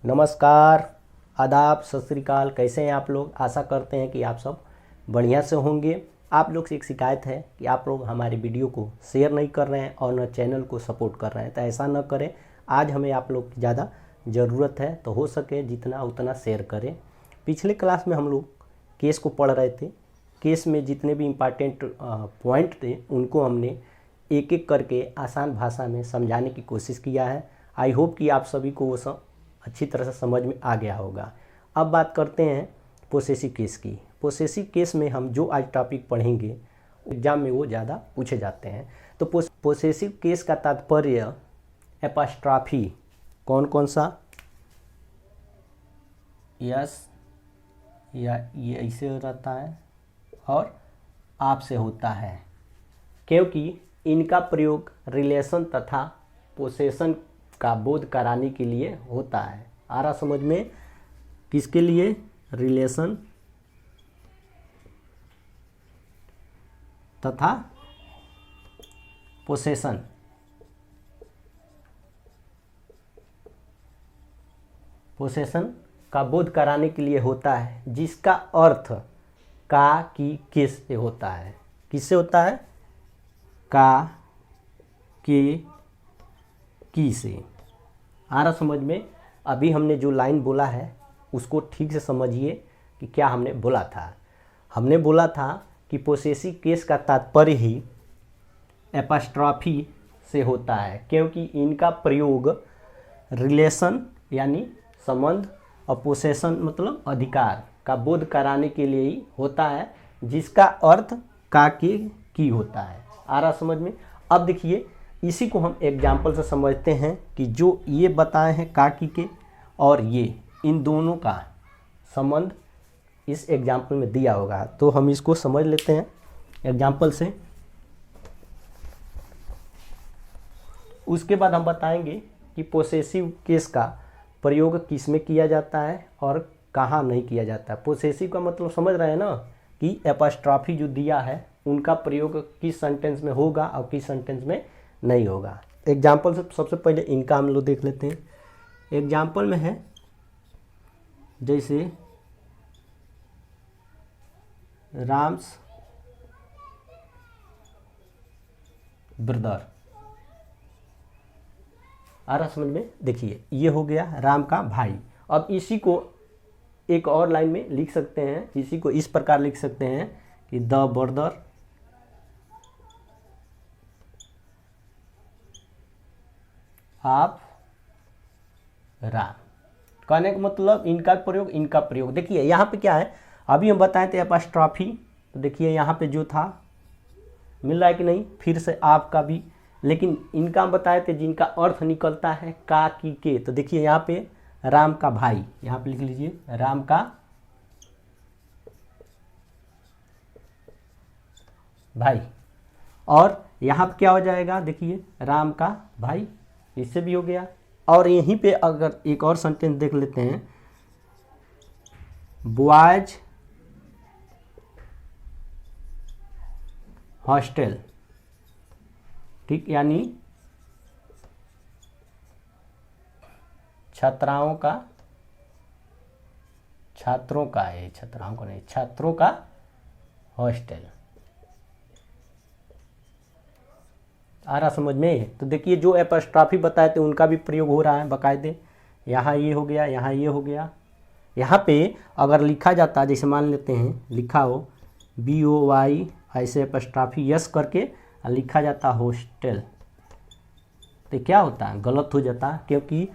नमस्कार, आदाब, सत श्री अकाल। कैसे हैं आप लोग? आशा करते हैं कि आप सब बढ़िया से होंगे। आप लोग से एक शिकायत है कि आप लोग हमारे वीडियो को शेयर नहीं कर रहे हैं और न चैनल को सपोर्ट कर रहे हैं, तो ऐसा न करें। आज हमें आप लोग की ज़्यादा ज़रूरत है, तो हो सके जितना उतना शेयर करें। पिछले क्लास में हम लोग केस को पढ़ रहे थे। केस में जितने भी इम्पॉर्टेंट पॉइंट थे उनको हमने एक एक करके आसान भाषा में समझाने की कोशिश किया है। आई होप कि आप सभी को वो सब अच्छी तरह से समझ में आ गया होगा। अब बात करते हैं पोसेसिव केस की। पोसेसिव केस में हम जो आज टॉपिक पढ़ेंगे एग्जाम में वो ज़्यादा पूछे जाते हैं। तो पोसेसिव केस का तात्पर्य एपॉस्ट्रॉफी, कौन कौन सा, यस या ये ऐसे रहता है और आप से होता है, क्योंकि इनका प्रयोग रिलेशन तथा पोसेशन का बोध कराने के लिए होता है। आ रहा समझ में? किसके लिए? रिलेशन तथा पोसेशन। पोसेशन का बोध कराने के लिए होता है, जिसका अर्थ का की किस से होता है। किससे होता है? का के की से। आ रहा समझ में? अभी हमने जो लाइन बोला है उसको ठीक से समझिए कि क्या हमने बोला था। हमने बोला था कि पोसेसिव केस का तात्पर्य ही एपॉस्ट्रॉफी से होता है, क्योंकि इनका प्रयोग रिलेशन यानी संबंध और पोसेशन मतलब अधिकार का बोध कराने के लिए ही होता है, जिसका अर्थ का के की होता है। आ रहा समझ में? अब देखिए, इसी को हम एग्जाम्पल से समझते हैं कि जो ये बताए हैं का की के और ये इन दोनों का संबंध इस एग्जाम्पल में दिया होगा, तो हम इसको समझ लेते हैं एग्जाम्पल से। उसके बाद हम बताएंगे कि पोसेसिव केस का प्रयोग किस में किया जाता है और कहाँ नहीं किया जाता है। पोसेसिव का मतलब समझ रहे हैं ना, कि एपॉस्ट्रॉफी जो दिया है उनका प्रयोग किस सेंटेंस में होगा और किस सेंटेंस में नहीं होगा। एग्जाम्पल से सबसे पहले इनका हम लोग देख लेते हैं। एग्जाम्पल में है जैसे राम्स ब्रदर। आ रहा समझ में? देखिए, ये हो गया राम का भाई। अब इसी को एक और लाइन में लिख सकते हैं, इसी को इस प्रकार लिख सकते हैं कि द ब्रदर ऑफ राम। कहने का मतलब इनका प्रयोग। देखिए यहाँ पे क्या है, अभी हम बताए थे एपॉस्ट्रॉफी, तो देखिए यहाँ पे जो था मिल रहा है कि नहीं, फिर से आपका भी। लेकिन इनका हम बताए थे जिनका अर्थ निकलता है का की के, तो देखिए यहाँ पे राम का भाई, यहाँ पे लिख लीजिए राम का भाई। और यहाँ पे क्या हो जाएगा, देखिए राम का भाई, इससे भी हो गया। और यहीं पे अगर एक और सेंटेंस देख लेते हैं, बॉयज हॉस्टल, ठीक, यानी छात्रों का हॉस्टल। आ रहा समझ में? तो देखिए जो एपॉस्ट्रॉफी बताए थे उनका भी प्रयोग हो रहा है बाकायदे। यहाँ ये हो गया, यहाँ ये हो गया। यहाँ पे अगर लिखा जाता, जैसे मान लेते हैं लिखा हो BOY ऐसे एपॉस्ट्रॉफी यस करके लिखा जाता हॉस्टल, तो क्या होता है, गलत हो जाता, क्योंकि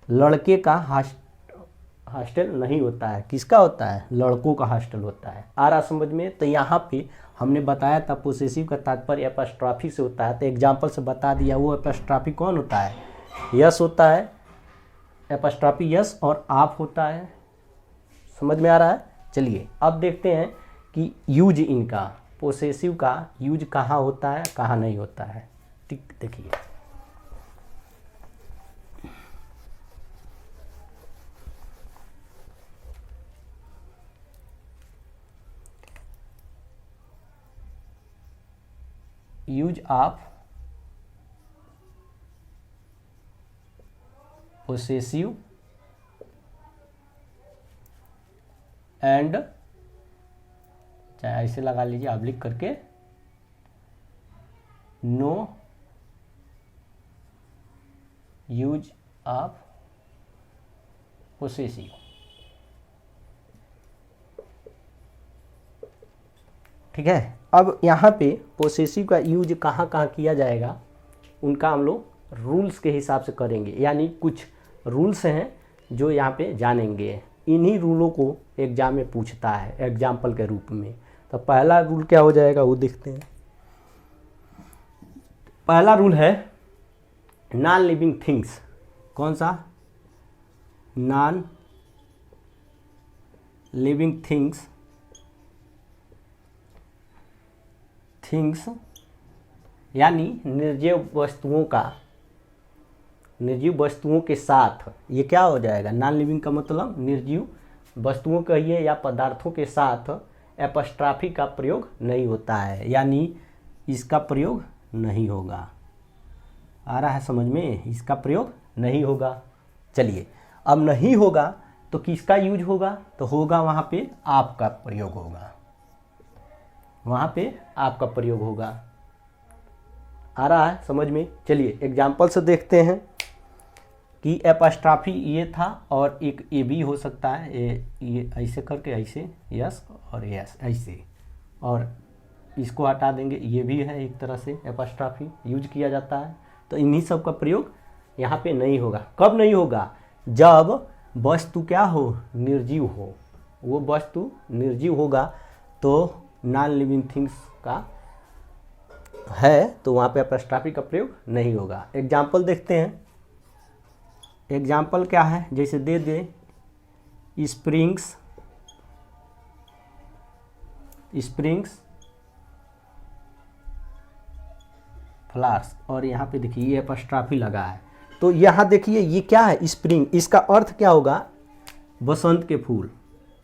लड़के का हॉस्टल नहीं होता है। किसका होता है? लड़कों का हॉस्टल होता है। आ रहा समझ में? तो यहाँ पे हमने बताया था पोसेसिव का तात्पर्य एपॉस्ट्रॉफी से होता है, तो एग्जाम्पल से बता दिया वो एपॉस्ट्रॉफी कौन होता है, यस होता है। एपॉस्ट्रॉफी यस और आप होता है। समझ में आ रहा है? चलिए अब देखते हैं कि यूज इनका, पोसेसिव का यूज कहाँ होता है कहाँ नहीं होता है। ठीक, देखिए यूज ऑफ पोसेसिव एंड, चाहे ऐसे लगा लीजिए आप लिख करके, नो यूज ऑफ पोसेसिव। ठीक है, अब यहाँ पे पोसेसिव का यूज कहाँ कहाँ किया जाएगा उनका हम लोग रूल्स के हिसाब से करेंगे, यानी कुछ रूल्स हैं जो यहाँ पे जानेंगे। इन्हीं रूलों को एग्जाम में पूछता है एग्जाम्पल के रूप में। तो पहला रूल क्या हो जाएगा वो देखते हैं। पहला रूल है नॉन लिविंग थिंग्स। कौन सा? नॉन लिविंग थिंग्स यानी निर्जीव वस्तुओं का, निर्जीव वस्तुओं के साथ, ये क्या हो जाएगा? नॉन लिविंग का मतलब निर्जीव वस्तुओं कहिए या पदार्थों के साथ एपस्ट्राफी का प्रयोग नहीं होता है, यानी इसका प्रयोग नहीं होगा। आ रहा है समझ में? इसका प्रयोग नहीं होगा। चलिए, अब नहीं होगा तो किसका यूज होगा? तो होगा वहाँ पे आपका प्रयोग होगा, वहाँ पे आपका प्रयोग होगा। आ रहा है समझ में? चलिए एग्जाम्पल से देखते हैं कि एपस्ट्राफी ये था और एक ए भी हो सकता है, ये ऐसे करके, ऐसे यस और यस ऐसे, और इसको हटा देंगे, ये भी है एक तरह से एपस्ट्राफी यूज किया जाता है। तो इन्हीं सब का प्रयोग यहाँ पे नहीं होगा। कब नहीं होगा? जब वस्तु क्या हो? निर्जीव हो। वो वस्तु निर्जीव होगा तो नॉन लिविंग थिंग्स का है तो वहाँ पे एपस्ट्राफी का प्रयोग नहीं होगा। एग्जाम्पल देखते हैं। एग्जाम्पल क्या है? जैसे दे दे स्प्रिंग्स, फ्लावर्स, और यहाँ पे देखिए ये एपस्ट्राफी लगा है। तो यहाँ देखिए ये क्या है? स्प्रिंग। इसका अर्थ क्या होगा? वसंत के फूल,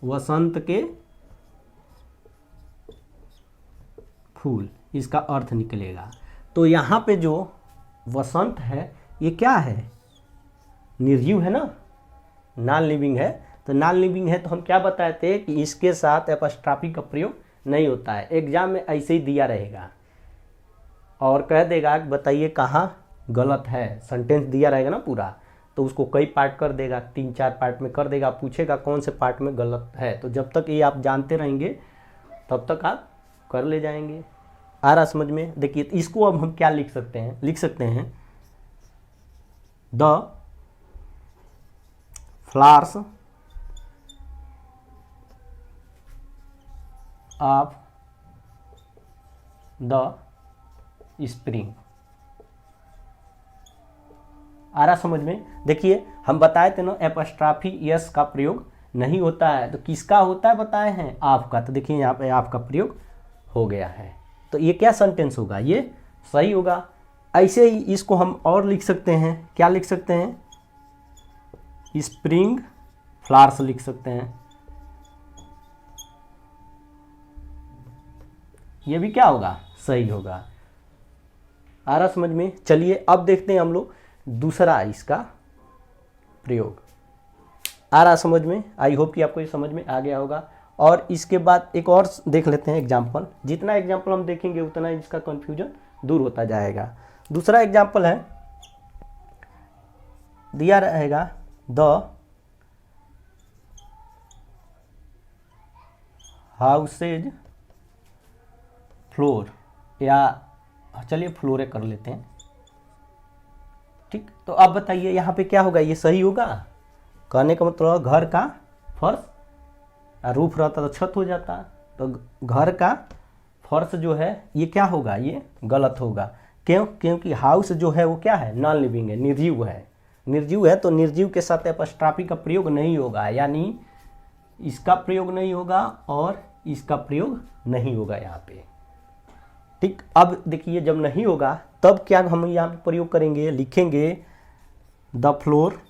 वसंत के फूल, इसका अर्थ निकलेगा। तो यहाँ पे जो वसंत है ये क्या है? निर्जीव है ना, नॉन लिविंग है। तो नॉन लिविंग है तो हम क्या बताए थे कि इसके साथ एपस्ट्राफी का प्रयोग नहीं होता है। एग्जाम में ऐसे ही दिया रहेगा और कह देगा कि बताइए कहाँ गलत है। सेंटेंस दिया रहेगा ना पूरा, तो उसको कई पार्ट कर देगा, 3-4 पार्ट में कर देगा, पूछेगा कौन से पार्ट में गलत है। तो जब तक ये आप जानते रहेंगे तब तक आप कर ले जाएंगे। आ रहा समझ में? देखिए इसको अब हम क्या लिख सकते हैं? लिख सकते हैं the flowers of the spring. आ रहा समझ में? देखिए हम बताए थे ना एपस्ट्राफी यस का प्रयोग नहीं होता है, तो किसका होता है बताए हैं? आपका। तो देखिए यहाँ पे आपका प्रयोग हो गया है। तो ये क्या सेंटेंस होगा? ये सही होगा। ऐसे ही इसको हम और लिख सकते हैं। क्या लिख सकते हैं? स्प्रिंग फ्लावर्स लिख सकते हैं। ये भी क्या होगा? सही होगा। आ रहा समझ में? चलिए अब देखते हैं हम लोग दूसरा इसका प्रयोग। आ रहा समझ में? आई होप कि आपको ये समझ में आ गया होगा। और इसके बाद एक और देख लेते हैं एग्जाम्पल। जितना एग्जाम्पल हम देखेंगे उतना इसका कन्फ्यूजन दूर होता जाएगा। दूसरा एग्जाम्पल है, दिया रहेगा द हाउसेज फ्लोर, या चलिए फ्लोरे कर लेते हैं। ठीक, तो अब बताइए यहाँ पे क्या होगा? ये सही होगा? कहने का मतलब घर का फर्श, रूफ रहता तो छत हो जाता, तो घर का फर्श जो है ये क्या होगा? ये गलत होगा। क्यों? क्योंकि हाउस जो है वो क्या है? नॉन लिविंग है, निर्जीव है। निर्जीव है तो निर्जीव के साथ एपस्ट्राफी का प्रयोग नहीं होगा, यानी इसका प्रयोग नहीं होगा और इसका प्रयोग नहीं होगा यहाँ पे। ठीक, अब देखिए जब नहीं होगा तब क्या हम यहाँ पे प्रयोग करेंगे? लिखेंगे the floor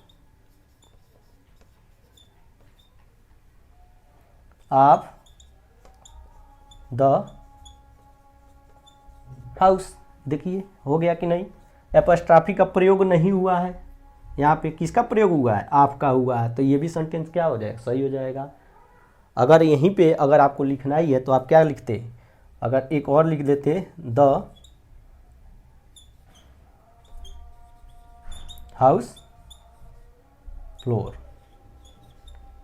of the house. देखिए हो गया कि नहीं? एपस्ट्राफी का प्रयोग नहीं हुआ है, यहाँ पे किसका प्रयोग हुआ है? आपका हुआ है। तो ये भी सेंटेंस क्या हो जाएगा? सही हो जाएगा। अगर यहीं पे अगर आपको लिखना ही है तो आप क्या लिखते, अगर एक और लिख देते द हाउस फ्लोर,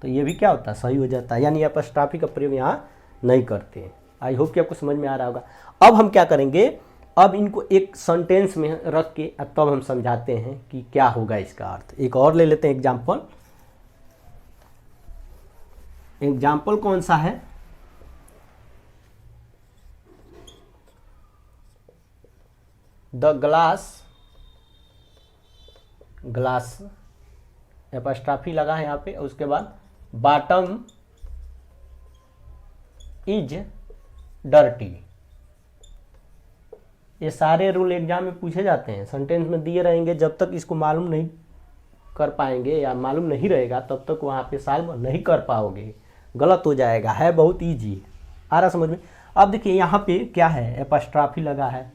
तो ये भी क्या होता है, सही हो जाता है। यानी अपस्ट्रॉफी का प्रयोग यहाँ नहीं करते। आई होप कि आपको समझ में आ रहा होगा। अब हम क्या करेंगे, अब इनको एक सेंटेंस में रख के तब हम समझाते हैं कि क्या होगा इसका अर्थ। एक और ले लेते हैं एग्जाम्पल। एग्जाम्पल कौन सा है, द ग्लास एपस्ट्रॉफी लगा है यहाँ पे, उसके बाद बॉटम इज डर्टी। ये सारे रूल एग्जाम में पूछे जाते हैं, सेंटेंस में दिए रहेंगे। जब तक इसको मालूम नहीं कर पाएंगे या मालूम नहीं रहेगा तब तक वहाँ पे सॉल्व नहीं कर पाओगे, गलत हो जाएगा। है बहुत ईजी, आ रहा समझ में। अब देखिए यहाँ पे क्या है, एपस्ट्रॉफी लगा है,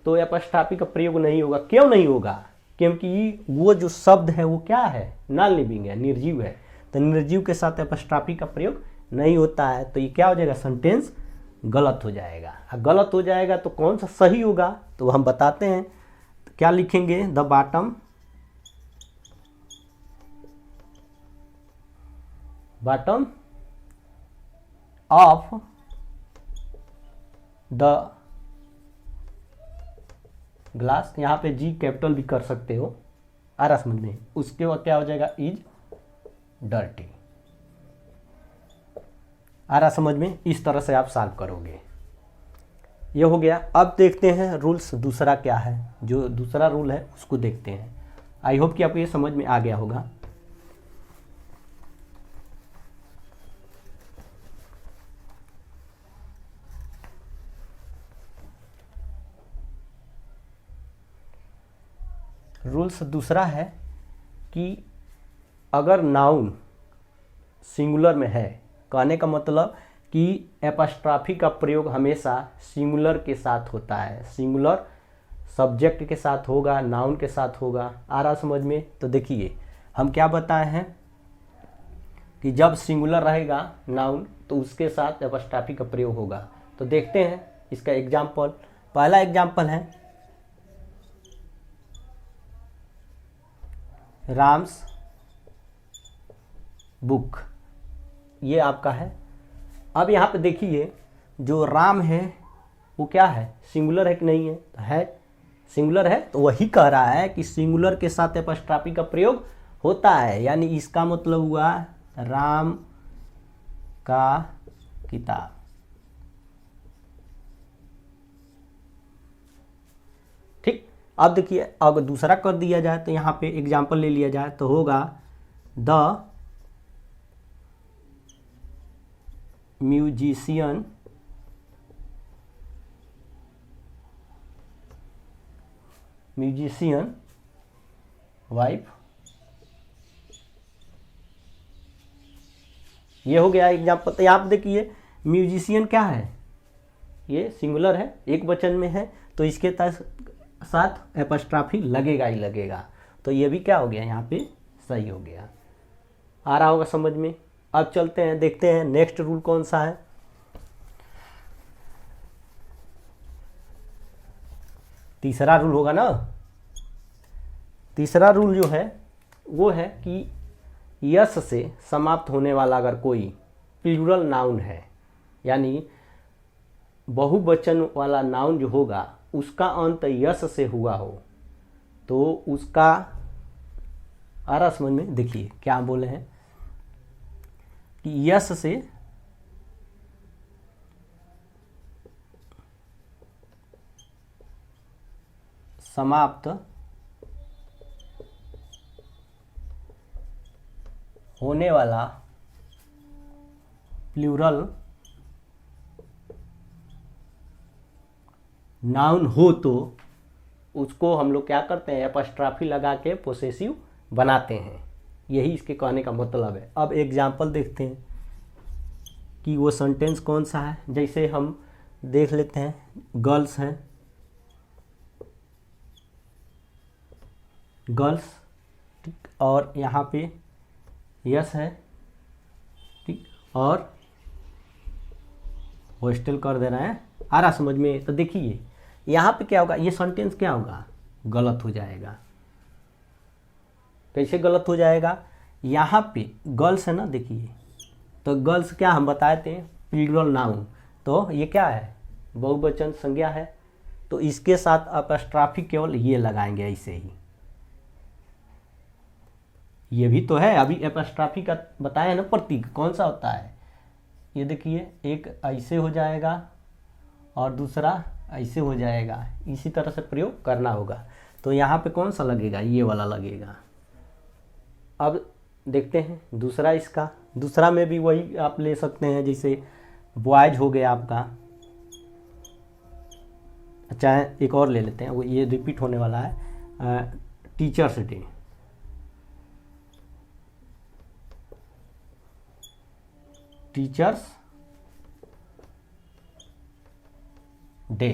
तो एपस्ट्रॉफी का प्रयोग नहीं होगा। क्यों नहीं होगा, क्योंकि वो जो शब्द है वो क्या है, नॉन लिविंग है, निर्जीव है। तो निर्जीव के साथ एपस्ट्रॉफी का प्रयोग नहीं होता है, तो ये क्या हो जाएगा, सेंटेंस गलत हो जाएगा। गलत हो जाएगा तो कौन सा सही होगा, तो हम बताते हैं। तो क्या लिखेंगे, the bottom of the glass, यहाँ पे जी कैपिटल भी कर सकते हो, आ रहा समझ में। उसके बाद क्या हो जाएगा, इज डर्टी। आ रहा समझ में। इस तरह से आप सॉल्व करोगे। ये हो गया। अब देखते हैं रूल्स दूसरा क्या है, जो दूसरा रूल है उसको देखते हैं। आई होप कि आपको ये समझ में आ गया होगा। रूल्स दूसरा है कि अगर नाउन सिंगुलर में है, कहने का मतलब कि एपस्ट्रॉफी का प्रयोग हमेशा सिंगुलर के साथ होता है। सिंगुलर सब्जेक्ट के साथ होगा, नाउन के साथ होगा। आ रहा समझ में। तो देखिए हम क्या बताए हैं कि जब सिंगुलर रहेगा नाउन तो उसके साथ एपस्ट्रॉफी का प्रयोग होगा। तो देखते हैं इसका एग्जाम्पल। पहला एग्जाम्पल है राम्स बुक, ये आपका है। अब यहाँ पे देखिए जो राम है वो क्या है, सिंगुलर है कि नहीं है, तो है, सिंगुलर है। तो वही कह रहा है कि सिंगुलर के साथ एपस्ट्रॉफी का प्रयोग होता है। यानी इसका मतलब हुआ राम का किताब। ठीक। अब देखिए अगर दूसरा कर दिया जाए तो यहाँ पे एग्जाम्पल ले लिया जाए तो होगा द म्यूजिशियन वाइफ। ये हो गया एग्जाम्पल। तो यहाँ पे देखिए म्यूजिशियन क्या है, ये सिंगुलर है, एक वचन में है, तो इसके साथ एपस्ट्रॉफी लगेगा ही लगेगा। तो ये भी क्या हो गया, यहाँ पे सही हो गया। आ रहा होगा समझ में। अब चलते हैं, देखते हैं नेक्स्ट रूल कौन सा है। तीसरा रूल होगा ना। तीसरा रूल जो है वो है कि यस से समाप्त होने वाला अगर कोई प्लूरल नाउन है, यानी बहुवचन वाला नाउन जो होगा उसका अंत यस से हुआ हो, तो उसका, आ रहा समझ में। देखिए क्या बोले हैं कि यस से समाप्त होने वाला प्लूरल नाउन हो तो उसको हम लोग क्या करते हैं, एपस्ट्रॉफी लगा के पोसेसिव बनाते हैं। यही इसके कहने का मतलब है। अब एग्जाम्पल देखते हैं कि वो सेंटेंस कौन सा है। जैसे हम देख लेते हैं, गर्ल्स हैं, गर्ल्स, ठीक, और यहाँ पे यस है, ठीक, और हॉस्टल कर दे रहे हैं। आ रहा समझ में? तो देखिए यहाँ पे क्या होगा, ये सेंटेंस क्या होगा, गलत हो जाएगा। कैसे गलत हो जाएगा? यहाँ पे गर्ल्स है ना, देखिए तो गर्ल्स क्या हम बताए थे, प्लूरल नाउन, तो ये क्या है, बहुवचन संज्ञा है, तो इसके साथ अपस्ट्रॉफी केवल ये लगाएंगे ऐसे ही। ये भी तो है, अभी अपस्ट्रॉफी का बताया ना प्रतीक कौन सा होता है, ये देखिए एक ऐसे हो जाएगा और दूसरा ऐसे हो जाएगा, इसी तरह से प्रयोग करना होगा। तो यहाँ पे कौन सा लगेगा, ये वाला लगेगा। अब देखते हैं दूसरा, इसका दूसरा में भी वही आप ले सकते हैं, जैसे बॉयज हो गया आपका, चाहे एक और ले लेते हैं, वो ये रिपीट होने वाला है, टीचर्स डे। टीचर्स डे,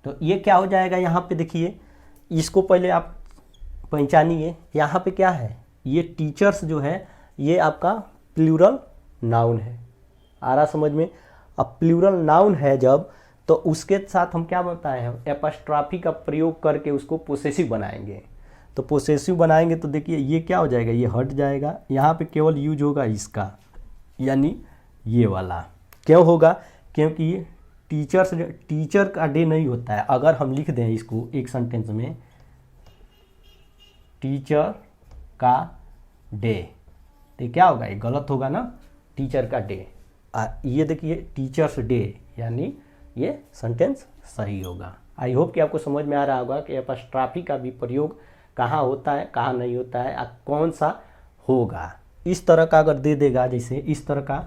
तो ये क्या हो जाएगा, यहाँ पे देखिए इसको पहले आप पहचानिए। यहाँ पे क्या है, ये टीचर्स जो है ये आपका प्लूरल नाउन है। आ रहा समझ में? अब प्लूरल नाउन है जब, तो उसके साथ हम क्या बताए हैं, एपस्ट्रॉफी का प्रयोग करके उसको पोसेसिव बनाएंगे। तो पोसेसिव बनाएंगे तो देखिए ये क्या हो जाएगा, ये हट जाएगा, यहाँ पे केवल यूज होगा इसका, यानी ये वाला। क्यों होगा? क्योंकि टीचर्स, टीचर का डे नहीं होता है। अगर हम लिख दें इसको एक सेंटेंस में, टीचर का डे, तो क्या होगा, ये गलत होगा ना, टीचर का डे। ये देखिए टीचर्स डे, यानी ये सेंटेंस सही होगा। आई होप कि आपको समझ में आ रहा होगा कि अपस्ट्रॉफी का भी प्रयोग कहाँ होता है, कहाँ नहीं होता है, कौन सा होगा। इस तरह का अगर दे देगा, जैसे इस तरह का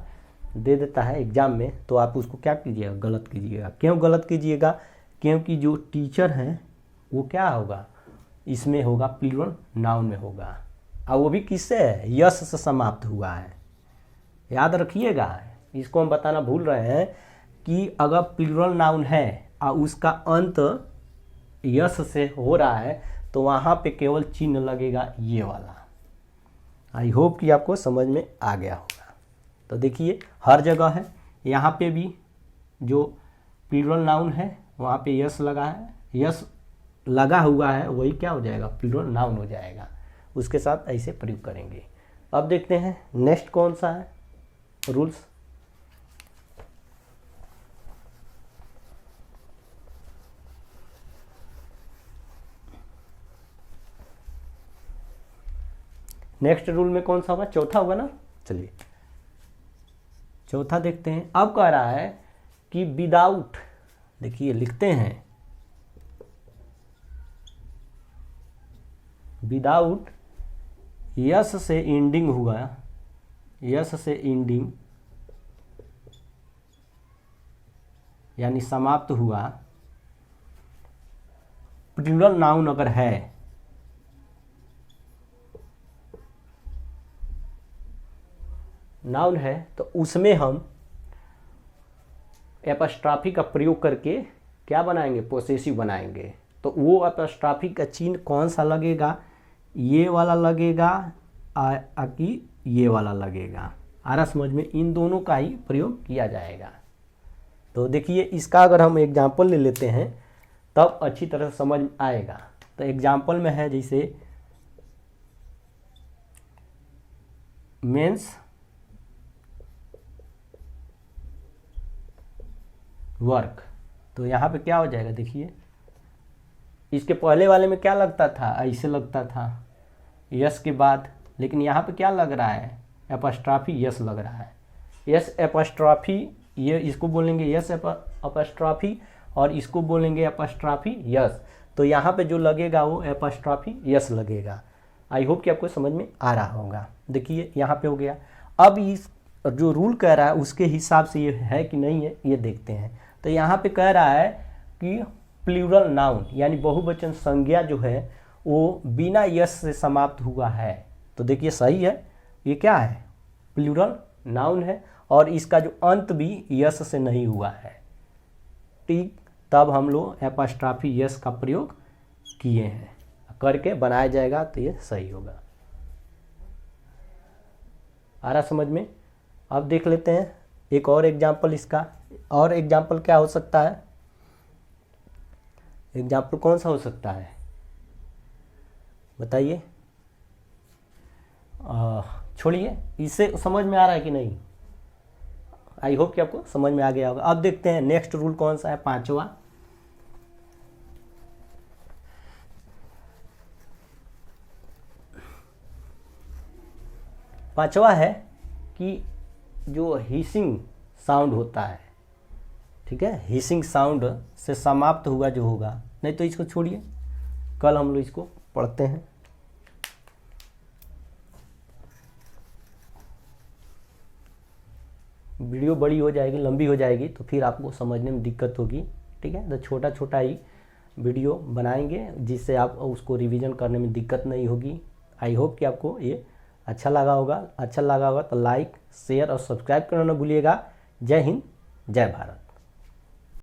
दे देता है एग्जाम में, तो आप उसको क्या कीजिएगा, गलत कीजिएगा। क्यों गलत कीजिएगा? क्योंकि जो टीचर है वो क्या होगा, इसमें होगा, प्लूरल नाउन में होगा, और वो भी किससे है, यस से समाप्त हुआ है। याद रखिएगा, इसको हम बताना भूल रहे हैं कि अगर प्लूरल नाउन है और उसका अंत यस से हो रहा है, तो वहाँ पे केवल चिन्ह लगेगा ये वाला। आई होप कि आपको समझ में आ गया होगा। तो देखिए हर जगह है, यहाँ पे भी जो प्लूरल नाउन है वहाँ पे यस लगा है, यस लगा हुआ है, वही क्या हो जाएगा, प्लूरल नाउन हो जाएगा। उसके साथ ऐसे प्रयोग करेंगे। अब देखते हैं नेक्स्ट कौन सा है रूल्स। नेक्स्ट रूल में कौन सा होगा, चौथा होगा ना। चलिए चौथा देखते हैं। अब कह रहा है कि विदाउट, देखिए लिखते हैं विदाउट यस से एंडिंग हुआ, यस से एंडिंग यानी समाप्त हुआ प्लूरल नाउन अगर है, नाउन है, तो उसमें हम एपस्ट्रॉफी का प्रयोग करके क्या बनाएंगे, पोसेसिव बनाएंगे। तो वो एपस्ट्रॉफी का चिन्ह कौन सा लगेगा, ये वाला लगेगा कि ये वाला लगेगा। आ रहा समझ में? इन दोनों का ही प्रयोग किया जाएगा। तो देखिए इसका अगर हम एग्जाम्पल ले लेते हैं तब अच्छी तरह से समझ आएगा। तो एग्जाम्पल में है जैसे मेंस वर्क, तो यहाँ पे क्या हो जाएगा, देखिए इसके पहले वाले में क्या लगता था, ऐसे लगता था यस के बाद, लेकिन यहाँ पे क्या लग रहा है, एपस्ट्रॉफी यस लग रहा है। यस एपस्ट्रॉफी, ये इसको बोलेंगे यस एपस्ट्रॉफी और इसको बोलेंगे एपस्ट्रॉफी यस। तो यहाँ पे जो लगेगा वो एपस्ट्रॉफी यस लगेगा। आई होप कि आपको समझ में आ रहा होगा। देखिए यहाँ पे हो गया। अब इस जो रूल कह रहा है उसके हिसाब से ये है कि नहीं है, ये देखते हैं। तो यहाँ पे कह रहा है कि प्लूरल नाउन यानी बहुवचन संज्ञा जो है वो बिना यस से समाप्त हुआ है। तो देखिए सही है, ये क्या है, प्लूरल नाउन है और इसका जो अंत भी यस से नहीं हुआ है। ठीक, तब हम लोग एपस्ट्रॉफी यस का प्रयोग किए हैं, करके बनाया जाएगा तो ये सही होगा। आ रहा समझ में। अब देख लेते हैं एक और एग्जाम्पल इसका। और एग्जाम्पल क्या हो सकता है, एग्जाम्पल कौन सा हो सकता है बताइए। छोड़िए, इससे समझ में आ रहा है कि नहीं, आई होप कि आपको समझ में आ गया होगा। अब देखते हैं नेक्स्ट रूल कौन सा है, पांचवा है कि जो हिसिंग साउंड होता है, ठीक है, हिसिंग साउंड से समाप्त हुआ जो होगा, नहीं तो इसको छोड़िए, कल हम लोग इसको पढ़ते हैं। वीडियो बड़ी हो जाएगी, लंबी हो जाएगी, तो फिर आपको समझने में दिक्कत होगी, ठीक है। तो छोटा छोटा ही वीडियो बनाएंगे जिससे आप उसको रिवीजन करने में दिक्कत नहीं होगी। आई होप कि आपको ये अच्छा लगा होगा। अच्छा लगा होगा तो लाइक, शेयर और सब्सक्राइब करना ना भूलिएगा। जय हिंद, जय भारत।